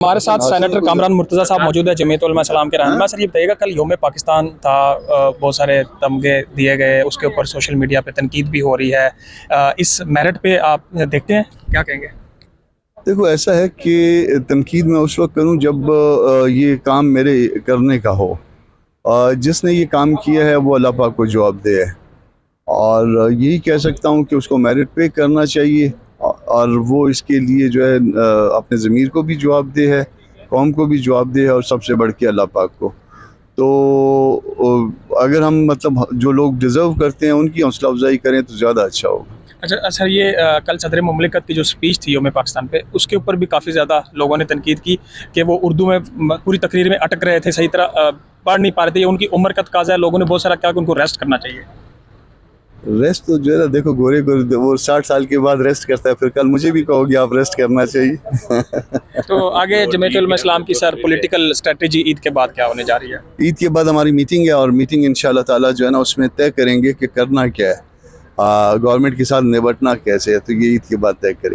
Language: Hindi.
हमारे साथ सेनेटर कामरान मुर्तज़ा साहब मौजूद है, जमीयत उलमा इस्लाम के रहनुमा। सर ये बताइएगा, कल यौम पाकिस्तान था, बहुत सारे तमगे दिए गए, उसके ऊपर सोशल मीडिया पे तनकीद भी हो रही है। इस मेरिट पे आप देखते हैं, क्या कहेंगे? देखो, ऐसा है कि तनकीद मैं उस वक्त करूं जब ये काम मेरे करने का हो। जिसने ये काम किया है वो अल्लाह पाक को जवाब दे है, और यही कह सकता हूं कि उसको मेरिट पे करना चाहिए, और वो इसके लिए जो है अपने ज़मीर को भी जवाब दे है, कौम को भी जवाब दे है, और सबसे बढ़ के अल्लाह पाक को। तो अगर हम मतलब जो लोग डिज़र्व करते हैं उनकी हौसला अफजाई करें तो ज़्यादा अच्छा होगा। अच्छा सर, ये कल सदर मुमलिकत की जो स्पीच थी यौम पाकिस्तान पे, उसके ऊपर भी काफ़ी ज़्यादा लोगों ने तनकीद की कि वो उर्दू में पूरी तकरीर में अटक रहे थे, सही तरह पढ़ नहीं पा रहे थे। ये उनकी उम्र का तकाजा है। लोगों ने बहुत सारा कहा कि उनको रेस्ट करना चाहिए। रेस्ट तो जो है ना, देखो गोरे गोरे वो 60 साल के बाद रेस्ट करता है, फिर कल मुझे भी कहोगे आप रेस्ट करना चाहिए। तो आगे जमीयत उलमा इस्लाम की सर पॉलिटिकल स्ट्रेटजी ईद के बाद क्या होने जा रही है? ईद के बाद हमारी मीटिंग है, और मीटिंग इंशाल्लाह ताला जो है ना उसमें तय करेंगे कि करना क्या है, गवर्नमेंट के साथ निपटना कैसे है, तो ये ईद के बाद तय करेंगे।